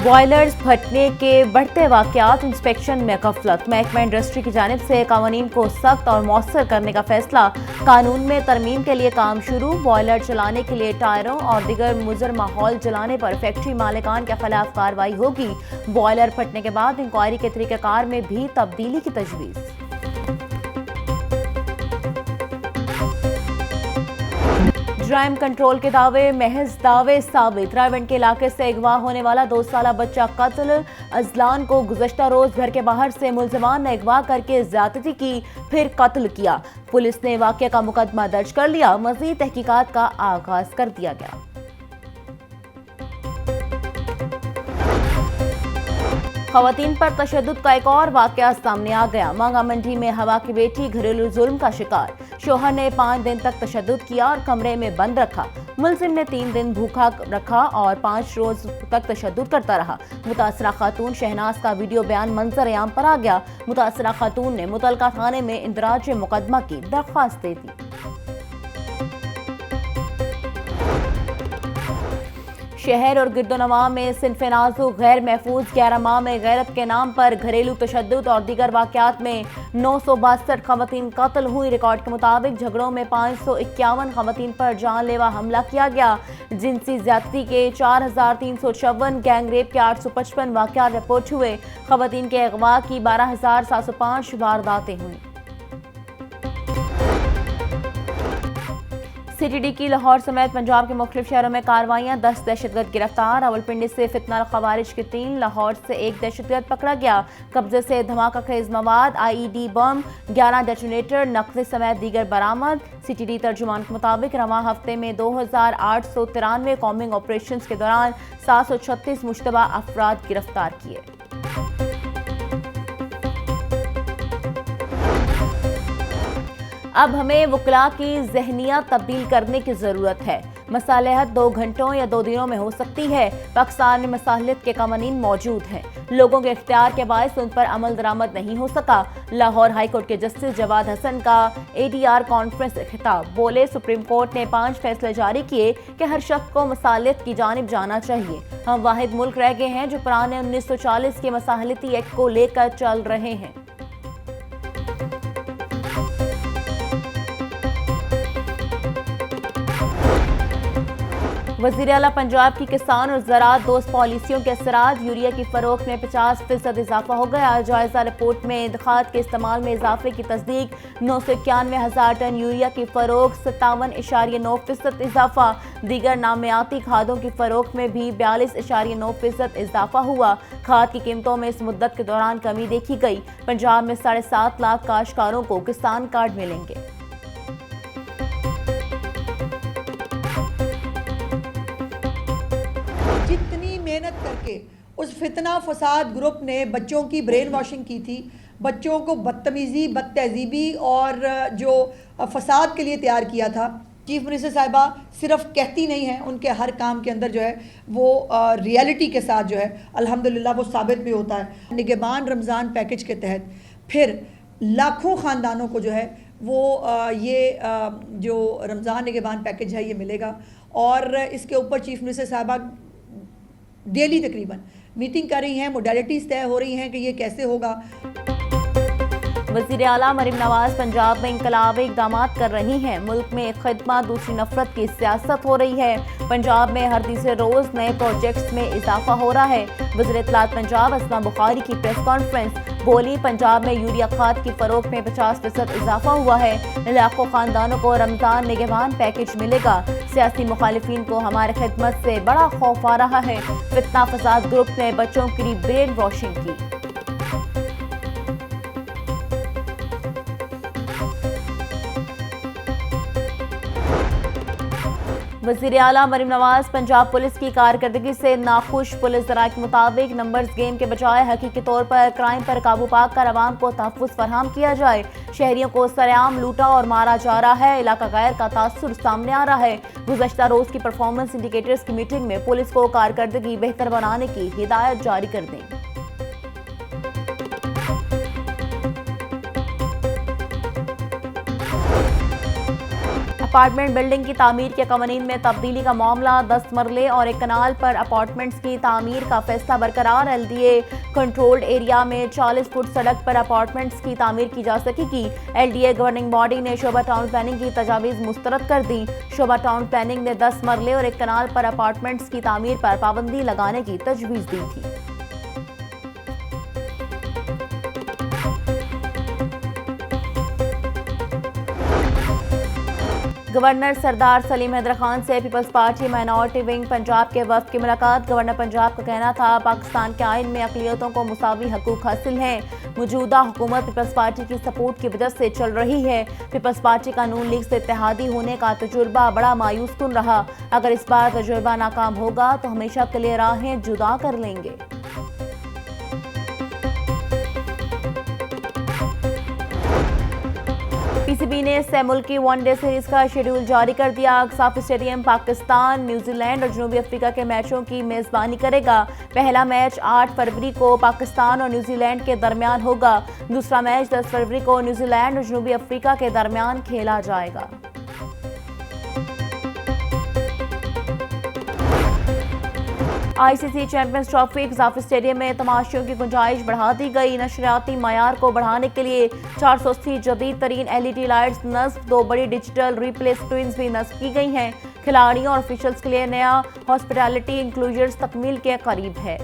Boilers फटने के बढ़ते वाकयात, इंस्पेक्शन में गफलत। महकमा इंडस्ट्री की जानिब से कानून को सख्त और मौसर करने का फैसला। कानून में तरमीम के लिए काम शुरू। बॉयलर चलाने के लिए टायरों और दीगर मुज़र माहौल जलाने पर फैक्ट्री मालिकान के खिलाफ कार्रवाई होगी। बॉयलर फटने के बाद इंक्वायरी के तरीक़ाकार में भी तब्दीली की तजवीज़। जराइम कंट्रोल के दावे महज दावे साबित। रायवंड के इलाके से अगवा होने वाला 2 साला बच्चा कत्ल। अजलान को गुज़श्ता रोज घर के बाहर से मुलजमान ने अगवा करके ज्यादती की, फिर कत्ल किया। पुलिस ने वाक़या का मुकदमा दर्ज कर लिया। मज़ीद तहकीकात का आगाज कर दिया गया। ख़वातीन पर तशद्दुद का एक और वाक़या सामने आ गया। मांगा मंडी में हवा की बेटी घरेलू जुल्म का शिकार। शोहर ने 5 दिन तक तशद्दुद किया और कमरे में बंद रखा। मुलजिम ने 3 दिन भूखा रखा और 5 रोज तक तशद्दुद करता रहा। मुतासरा खातून शहनाज का वीडियो बयान मंजर आम पर आ गया। मुतासरा खातून ने मुतलका थाने में इंदराज मुकदमा की दरख्वास्त दे दी। शहर और गिरदोनवा में सिनफ़े नाज़ुक गैर महफूज 11 माह में गैरत के नाम पर घरेलू तशद्दुद और दीगर वाक़यात में 962 ख़वातीन कत्ल हुई। रिकॉर्ड के मुताबिक झगड़ों में 551 ख़वातीन पर जानलेवा हमला किया गया। जिनसी ज़्यादती के 4356, गैंगरेप के 855 वाक़यात रिपोर्ट हुए। ख़वातीन के अगवा की 12705 वारदातें हुई। CTD की लाहौर समेत पंजाब के मुख्तलिफ शहरों में कार्रवाइयाँ। 10 दहशतगर्द गिरफ्तार। रावलपिंडी से फितना खवारिज के 3, लाहौर से 1 दहशतगर्द पकड़ा गया। कब्जे से धमाका खेज मवाद, IED बम, 11 डेटोनेटर, नकली समेत दीगर बरामद। CTD तर्जुमान के मुताबिक रवां हफ्ते में 2893 कॉम्बिंग ऑपरेशन के दौरान 736 मुश्तबा अफराद गिरफ्तार किए। अब हमें वकला की ज़हनियत तब्दील करने की ज़रूरत है। मसालहत 2 घंटों या 2 दिनों में हो सकती है। पाकिस्तान में मसालहत के कानून मौजूद हैं। लोगों के इख्तियार के बायस उन पर अमल दरामद नहीं हो सका। लाहौर हाई कोर्ट के जस्टिस जवाद हसन का ADR कॉन्फ्रेंस खिताब। बोले, सुप्रीम कोर्ट ने 5 फैसले जारी किए कि हर शख्स को मसालहत की जानिब जाना चाहिए। हम वाहिद मुल्क रह गए हैं जो पुराने 1940 के मसालहती एक्ट को लेकर चल रहे हैं। वज़ीर आला पंजाब की किसान और ज़राअत दोस्त पॉलिसियों के असरात। यूरिया की फ़रोख्त में 50% इजाफा हो गया। जायज़ा रिपोर्ट में खाद के इस्तेमाल में इजाफे की तस्दीक। 991,000 टन यूरिया की फ़रोख्त, 57.9% इजाफा। दीगर नामियाती खादों की फ़रोख्त में भी 42.9% इजाफा हुआ। खाद की कीमतों में इस मुद्दत के दौरान कमी देखी गई। पंजाब में 7.5 लाख काश्तकारों को किसान कार्ड मिलेंगे। जितनी मेहनत करके उस फितना फसाद ग्रुप ने बच्चों की ब्रेन वॉशिंग की थी, बच्चों को बदतमीज़ी, बदतहजीबी और जो फसाद के लिए तैयार किया था, चीफ मिनिस्टर साहिबा सिर्फ कहती नहीं हैं, उनके हर काम के अंदर जो है वो रियलिटी के साथ जो है अल्हम्दुलिल्लाह वो साबित भी होता है। निगहबान रमज़ान पैकेज के तहत फिर लाखों ख़ानदानों को जो है वो ये जो रमज़ान निगहबान पैकेज है ये मिलेगा। और इसके ऊपर चीफ मिनिस्टर साहिबा डेली तकरीबन मीटिंग कर रही हैं, मोडेलिटीज़ तय हो रही हैं कि ये कैसे होगा। वज़ीर आला मरीम नवाज पंजाब में इंकलाबी इक़दामात कर रही हैं। मुल्क में खिदमत दूसरी नफरत की सियासत हो रही है। पंजाब में हर तीसरे रोज़ नए प्रोजेक्ट्स में इजाफा हो रहा है। वज़ीर इत्तलात पंजाब अस्मा बुखारी की प्रेस कॉन्फ्रेंस। बोली, पंजाब में यूरिया खाद की फ़रोख्त में 50% इजाफा हुआ है। लाखों ख़ानदानों को रमज़ान निगहबान पैकेज मिलेगा। सियासी मुखालिफिन को हमारे खिदमत से बड़ा खौफ आ रहा है। फितना फसाद ग्रुप ने बच्चों की ब्रेन वॉशिंग की। वज़ीर आला मरीम नवाज पंजाब पुलिस की कारकर्दगी से नाखुश। पुलिस ज़राए के मुताबिक नंबर्स गेम के बजाय हकीकी तौर पर क्राइम पर काबू पाकर अवाम को तहफ़्फ़ुज़ फराहम किया जाए। शहरियों को सरेआम लूटा और मारा जा रहा है। इलाका गैर का तासुर सामने आ रहा है। गुज़श्ता रोज़ की परफॉर्मेंस इंडिकेटर्स की मीटिंग में पुलिस को कारकर्दगी बेहतर बनाने की हिदायत जारी कर दें। अपार्टमेंट बिल्डिंग की तामीर के कवानीन में तब्दीली का मामला, 10 मरले और एक कनाल पर अपार्टमेंट्स की तामीर का फैसला बरकरार। LDA कंट्रोल्ड एरिया में 40 फुट सड़क पर अपार्टमेंट्स की तामीर की जा सकेगी। LDA गवर्निंग बॉडी ने शोबा टाउन प्लानिंग की तजावीज़ मुस्तरद कर दी। शोबा टाउन प्लानिंग ने 10 मरले और एक कनाल पर अपार्टमेंट्स की तामीर पर पाबंदी लगाने की तजवीज़ दी थी। गवर्नर सरदार सलीम हैदर खान से People's party minority wing Punjab के वफ़द की मुलाकात। गवर्नर पंजाब का कहना था, पाकिस्तान के आइन में अक़लियतों को मुसावी हकूक़ हासिल हैं। मौजूदा हुकूमत पीपल्स पार्टी की सपोर्ट की वजह से चल रही है। पीपल्स पार्टी का नून लीग से इत्तेहादी होने का तजुर्बा बड़ा मायूस कुन रहा। अगर इस बार तजुर्बा नाकाम होगा तो हमेशा के लिए राहें जुदा कर लेंगे। PCB ने मुल्की वनडे सीरीज का शेड्यूल जारी कर दिया। साफ स्टेडियम पाकिस्तान, न्यूजीलैंड और जनूबी अफ्रीका के मैचों की मेज़बानी करेगा। पहला मैच 8 फरवरी को पाकिस्तान और न्यूजीलैंड के दरमियान होगा। दूसरा मैच 10 फरवरी को न्यूजीलैंड और जनूबी अफ्रीका के दरमियान खेला जाएगा। ICC चैंपियंस ट्रॉफी इजाफी स्टेडियम में तमाशियों की गुंजाइश बढ़ा दी गई। नशरियाती मयार को बढ़ाने के लिए 480 जदीद तरीन LED लाइट्स नस्ब, 2 बड़ी डिजिटल रिप्ले स्क्रीन्स भी नस्ब की गई हैं। खिलाड़ियों और ऑफिशियल्स के लिए नया हॉस्पिटैलिटी इंक्लूजर्स तकमील के करीब है।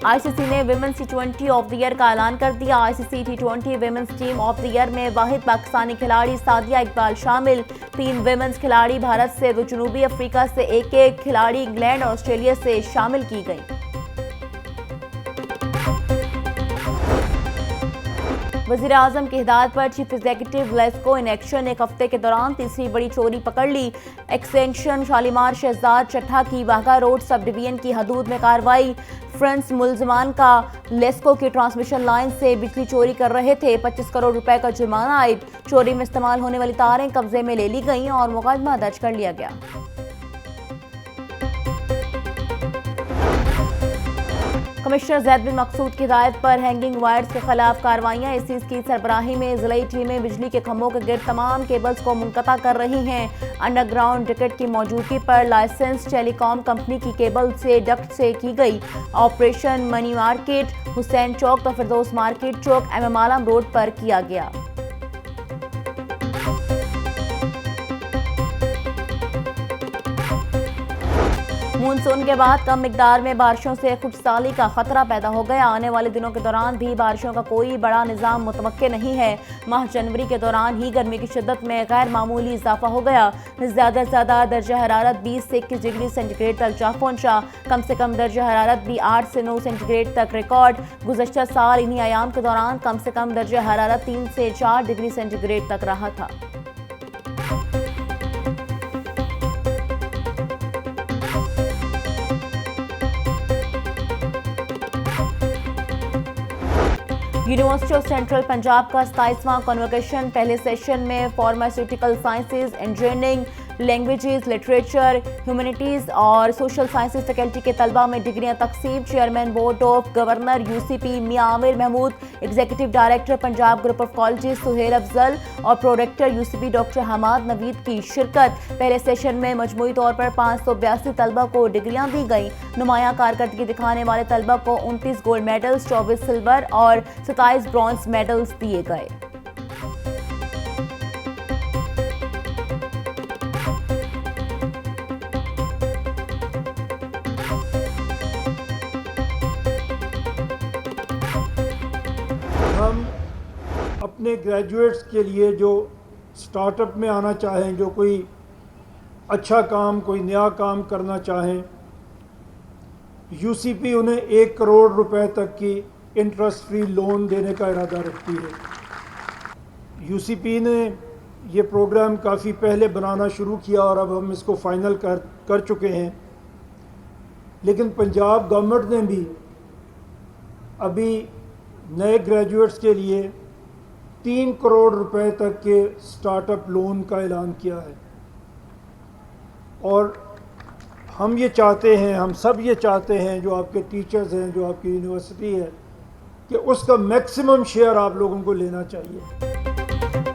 ICC ने women's T20 of the year का ऐलान कर दिया। ICC T20 women's team of the year में वाहिद पाकिस्तानी खिलाड़ी सादिया इकबाल शामिल। 3 विमेंस खिलाड़ी भारत से, 2 जनूबी अफ्रीका से, एक खिलाड़ी इंग्लैंड और ऑस्ट्रेलिया से शामिल की गई। वज़ीर आज़म की हिदायत पर chief executive LESCO in action एक हफ्ते के दौरान तीसरी बड़ी चोरी पकड़ ली। एक्सटेंशन शालीमार शहजाद चट्ठा की वाघा रोड सब डिवीजन की हदूद में कार्रवाई। फ्रेंड्स मुलजमान का लेस्को की ट्रांसमिशन लाइन से बिजली चोरी कर रहे थे। 25 करोड़ रुपए का जुर्माना आयद। चोरी में इस्तेमाल होने वाली तारें कब्जे में ले ली गईं और मुकदमा दर्ज कर लिया गया। कमिश्नर ज़ैद बिन मकसूद की हिदायत पर हैंगिंग वायर्स के खिलाफ कार्रवाइयाँ। इसी की सरबराही में ज़िलाई टीमें बिजली के खंभों के गिर्द तमाम केबल्स को मुनक़ता कर रही हैं। अंडरग्राउंड डिकेट की मौजूदगी पर लाइसेंस टेलीकॉम कंपनी की केबल से डक्ट से की गई। ऑपरेशन मनी मार्केट, हुसैन चौक तो फिरदौस मार्केट चौक, MM आलम रोड पर किया गया। मानसून के बाद कम मिकदार में बारिशों से खुशहाली का खतरा पैदा हो गया। आने वाले दिनों के दौरान भी बारिशों का कोई बड़ा निज़ाम मुतमक्के नहीं है। माह जनवरी के दौरान ही गर्मी की शिद्दत में गैर मामूली इजाफा हो गया। ज़्यादा से ज़्यादा दर्जा हरारत 20 से 21 डिग्री सेंटीग्रेड तक जा पहुंचा। कम से कम दर्जा हरारत भी 8 से 9 सेंटीग्रेड तक रिकॉर्ड। गुज़श्ता साल इन्हीं अयाम के दौरान कम से कम दर्जा हरारत 3 से 4 डिग्री सेंटीग्रेड तक रहा था। यूनिवर्सिटी ऑफ सेंट्रल पंजाब का 27वां कन्वोकेशन पहले सेशन में pharmaceutical sciences, engineering, languages, literature, humanities और सोशल साइंसेज फैकल्टी के तलबा में डिग्रियां तकसीम। Chairman board of governor UCP Mian Aamir Mahmood, executive director Punjab group of colleges Suhail Afzal और prorector UCP doctor Hammad Naveed की शिरकत। पहले सेशन में मजमूई तौर पर 582 तलबा को डिग्रियां दी गई। नुमायां कारकर्दगी दिखाने वाले तलबा को 29 गोल्ड मेडल्स, 24 सिल्वर और 27 ब्रॉन्ज मेडल्स दिए गए। हम अपने ग्रेजुएट्स के लिए जो स्टार्टअप में आना चाहें, जो कोई अच्छा काम, कोई नया काम करना चाहें, UCP उन्हें 1 करोड़ रुपए तक की इंटरेस्ट फ्री लोन देने का इरादा रखती है। UCP ने ये प्रोग्राम काफ़ी पहले बनाना शुरू किया और अब हम इसको फाइनल कर चुके हैं। लेकिन पंजाब गवर्नमेंट ने भी अभी नए ग्रेजुएट्स के लिए 3 करोड़ रुपए तक के स्टार्टअप लोन का ऐलान किया है। और हम ये चाहते हैं, हम सब ये चाहते हैं, जो आपके टीचर्स हैं, जो आपकी यूनिवर्सिटी है, कि उसका मैक्सिमम शेयर आप लोगों को लेना चाहिए।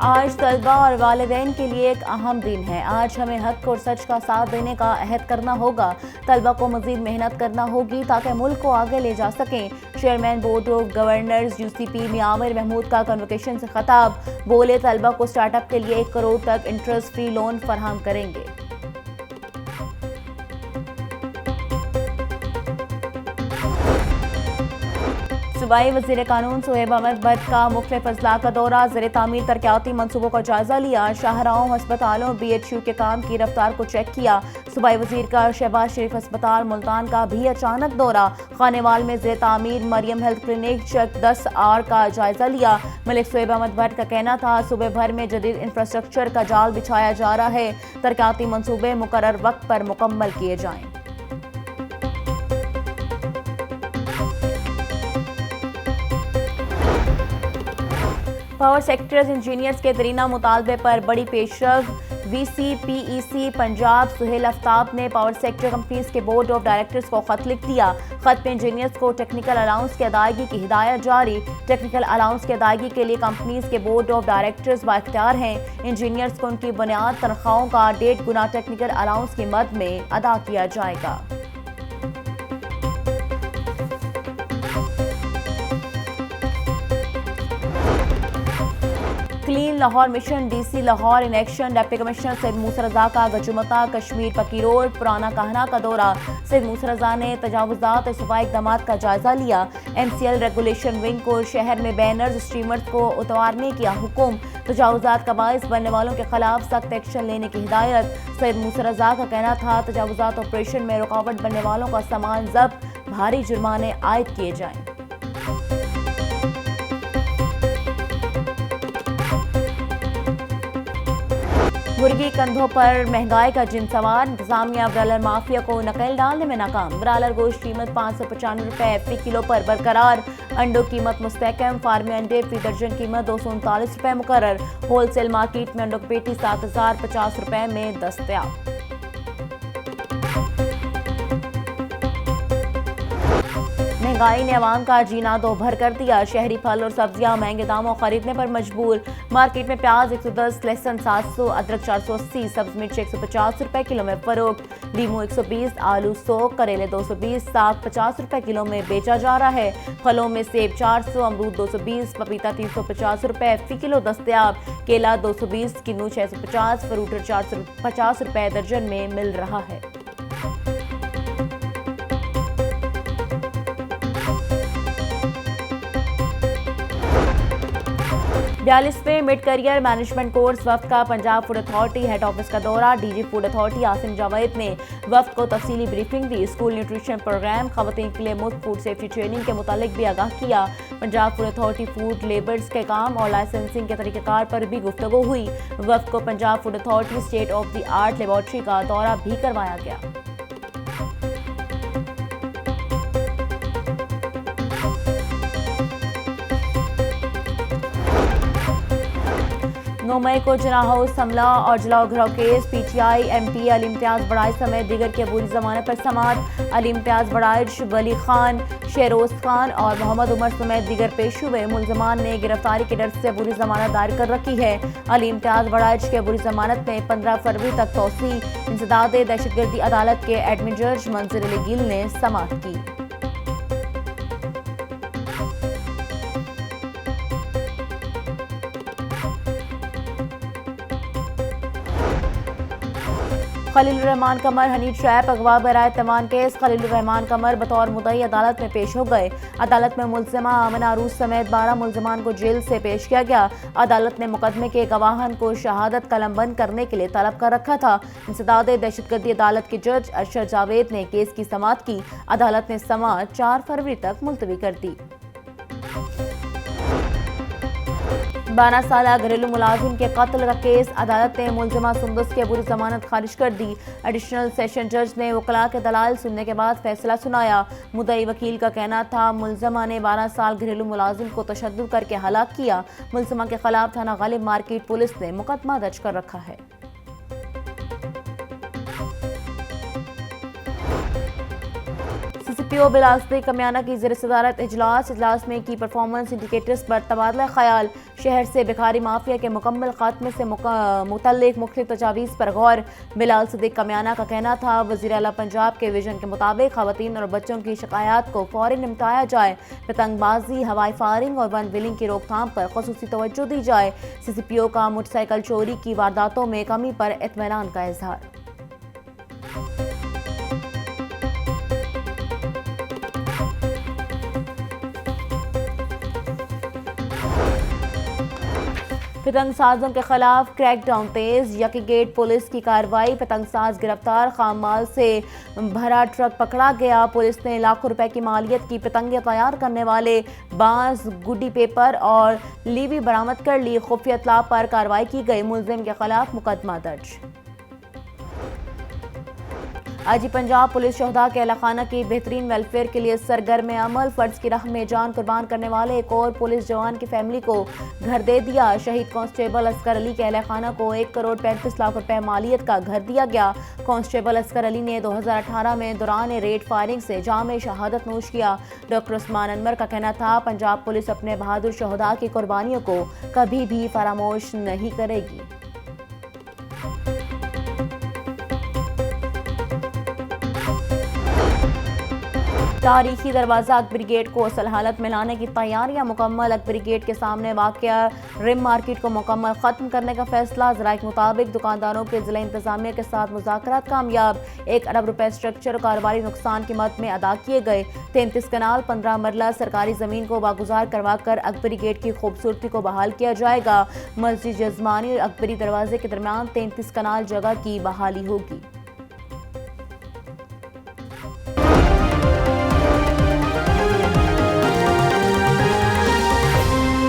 आज तलबा और वालिदैन के लिए एक अहम दिन है। आज हमें हक और सच का साथ देने का अहद करना होगा। तलबा को मजीद मेहनत करना होगी ताकि मुल्क को आगे ले जा सकें। Chairman board of governors UCP Mian Mahmood का कन्वोकेशन से खिताब। बोले, तलबा को स्टार्टअप के लिए 1 करोड़ तक इंटरेस्ट फ्री लोन फराहम करेंगे। सूबाई वज़ीर कानून सुहेब अहमद भट्ट का मुख्तलिफ अजला का दौरा। ज़र तामीर तरक्याती मनसूबों का जायजा लिया। शाहराहों, अस्पतालों, BHU के काम की रफ्तार को चेक किया। सूबाई वज़ीर का शहबाज शरीफ अस्पताल मुल्तान का भी अचानक दौरा। खानेवाल में ज़र तामीर मरियम हेल्थ क्लिनिक चक 10R का जायजा लिया। मलिक सुहेब अहमद भट्ट का कहना था, सूबे भर में जदीद इंफ्रास्ट्रक्चर का जाल बिछाया जा रहा है। तरक्याती मनसूबे मुकर्रर वक्त पर मुकम्मल किए जाएं। पावर सेक्टर्स इंजीनियर्स के दरीना मुतालबे पर बड़ी पेशरफ। VCPEC पंजाब सुहेल आफ्ताब ने पावर सेक्टर कंपनीज के बोर्ड ऑफ डायरेक्टर्स को खत लिख दिया। खत में इंजीनियर्स को टेक्निकल अलाउंस की अदायगी की हिदायत जारी। टेक्निकल अलाउंस की अदायगी के लिए कंपनीज के बोर्ड ऑफ डायरेक्टर्स बाइख्तियार हैं। इंजीनियर्स को उनकी बुनियाद तनख्वाहों का 1.5 गुना टेक्निकल अलाउंस की मद में अदा किया जाएगा। Clean Lahore mission DC Lahore in action. Deputy commissioner Syed Musa Raza का गजुमता कश्मीर पक्की रोड पुराना कहना का दौरा। सैयद मूसा रजा ने तजावुजात और सफाई इक़दाम का जायजा लिया। MCL रेगुलेशन विंग को शहर में बैनर्स स्ट्रीमर्स को उतारने किया हुक्म। तजावुजात का बाइस बनने वालों के खिलाफ सख्त एक्शन लेने की हिदायत। सैयद मूसा रजा का कहना था, तजावुजात ऑपरेशन में रुकावट बनने वालों का सामान जब्त, भारी जुर्माने आयद किए जाएं। मुर्गी कंधों पर महंगाई का जिन सवार। इंतजामिया ब्रायलर माफिया को नकेल डालने में नाकाम। ब्रायलर गोश्त कीमत 595 रुपये फी किलो पर बरकरार। अंडों कीमत मुस्तहकम। फार्मी अंडे फी दर्जन कीमत 239 रुपये मुकर्रर। होलसेल मार्केट में अंडों की पेटी 7050 रुपये में दस्तयाब। महंगाई ने अवाम का जीना दो भर कर दिया। शहरी फल और सब्जियां महंगे दामों खरीदने पर मजबूर। मार्केट में प्याज 110, लहसुन 700, अदरक 480, सब्ज मिर्च 150 रुपए किलो में फरोख्त। लीमू 120, आलू 100, करेले 220, साग 50 रुपए किलो में बेचा जा रहा है। फलों में सेब 400, अमरूद 220, पपीता 350 रुपए फी किलो दस्तयाब। केला 220, किन्नू 650, फ्रूटर 450 रुपए दर्जन में मिल रहा है। 42वें मिड करियर मैनेजमेंट कोर्स वफ्द का Punjab food authority head office का दौरा। DG food authority Asim Javed ने वफ्द को तफसीली ब्रीफिंग दी। स्कूल न्यूट्रिशन प्रोग्राम, खवातीन के लिए मुफ्त फूड सेफ्टी ट्रेनिंग के मुतालिक भी आगाह किया। Punjab food authority food labours के काम और लाइसेंसिंग के तरीक़ेकार पर भी गुफ्तगू हुई। वफ्द को Punjab food authority state of the art laboratory का दौरा भी करवाया गया। 9 मई को जना हाउस हमला और जलाओ घराव केस। PTI MP अली इम्तियाज बड़ाइच समेत दीगर के अबूरी जमानत पर समाअत। अली इम्तियाज बड़ाइच, वली खान, शेरोज खान और मोहम्मद उमर समेत दीगर पेश हुए। मुलजमान ने गिरफ्तारी के डर से अबूरी जमानत दायर कर रखी है। अली इम्तियाज बड़ाइच की अबूरी जमानत में 15 फरवरी तक तौसी। इंसदाद दहशतगर्दी अदालत के एडमिन जज मंजर अली गिल ने समाअत की। खलीलुर रहमान कमर हनी ट्रैप अगवा बराए तमान केस। खलीलुर रहमान कमर बतौर मुद्दई अदालत में पेश हो गए। अदालत में मुलजिमा आमना अरूज समेत 12 मुलजमान को जेल से पेश किया गया। अदालत ने मुकदमे के गवाहन को शहादत कलमबंद करने के लिए तलब कर रखा था। इंसदाद दहशतगर्दी अदालत के जज अरशद जावेद ने केस की समाअत की। अदालत ने समाअत 4 फरवरी तक मुलतवी कर दी। 12 साला घरेलू मुलाजिम के कत्ल का केस। अदालत ने मुलजिमा सुंदस की अबूरी जमानत खारिज कर दी। एडिशनल सेशन जज ने वकला के दलाल सुनने के बाद फैसला सुनाया। मुद्दई वकील का कहना था, मुलजिमा ने 12 साल घरेलू मुलाजिम को तशद्दुद करके हलाक किया। मुलजिमा के खिलाफ थाना गालिब मार्केट पुलिस ने मुकदमा दर्ज कर रखा है। CCPO बिलाल सदीक कमियाना की ज़ेर सदारत इजलास में की परफॉर्मेंस इंडिकेटर्स पर तबादला ख्याल, शहर से भिखारी माफिया के मुकम्मल खात्मे से मुतल्लिक मुख्तलिफ तजावीज़ पर गौर। बिलाल सदीक कमियाना का कहना था, वज़ीर आला पंजाब के विजन के मुताबिक ख़वातीन और बच्चों की शिकायत को फ़ौरन निपटाया जाए, पतंगबाजी, हवाई फायरिंग और वन विलिंग की रोकथाम पर ख़ुसूसी तवज्जो दी जाए। CCPO का मोटरसाइकिल चोरी की वारदातों में कमी पर इत्मीनान का इजहार। पतंग साजों के खिलाफ क्रैकडाउन तेज, यकी गेट पुलिस की कार्रवाई, पतंग साज गिरफ्तार, खाम माल से भरा ट्रक पकड़ा गया। पुलिस ने लाखों रुपए की मालियत की पतंगे तैयार करने वाले बांस, गुड्डी पेपर और लीवी बरामद कर ली। खुफिया इत्तला पर कार्रवाई की गई, मुलजिम के खिलाफ मुकदमा दर्ज। आज पंजाब पुलिस शहदा के अहल खाना की बेहतरीन वेलफेयर के लिए सरगर्म अमल, फर्ज की राह में जान कुर्बान करने वाले एक और पुलिस जवान की फैमिली को घर दे दिया। शहीद कांस्टेबल असगर अली के अहल खाना को 1 करोड़ 35 लाख रुपए मालियत का घर दिया गया। कांस्टेबल असगर अली ने 2018 में दौरान रेड फायरिंग से जाम शहादत नोश किया। डॉक्टर उस्मान अनवर का कहना था, पंजाब पुलिस अपने बहादुर शहदा की कुर्बानियों को कभी भी फरामोश नहीं करेगी। तारीखी दरवाज़ा अकबरी गेट को असल हालत में लाने की तैयारियां मुकम्मल। अकबरी गेट के सामने वाक़या रिम मार्केट को मुकम्मल ख़त्म करने का फैसला। ज़राए के मुताबिक दुकानदारों के ज़िला इंतज़ामिया के साथ मुज़ाकरात कामयाब। 1 अरब रुपए स्ट्रक्चर और कारोबारी नुकसान की मद में अदा किए गए। 33 कनाल 15 मरला सरकारी ज़मीन को बागुजार करवा कर अकबरी गेट की खूबसूरती को बहाल किया जाएगा। मस्जिद जज़मानी और अकबरी दरवाजे के दरमियान 33 कनाल जगह की बहाली होगी।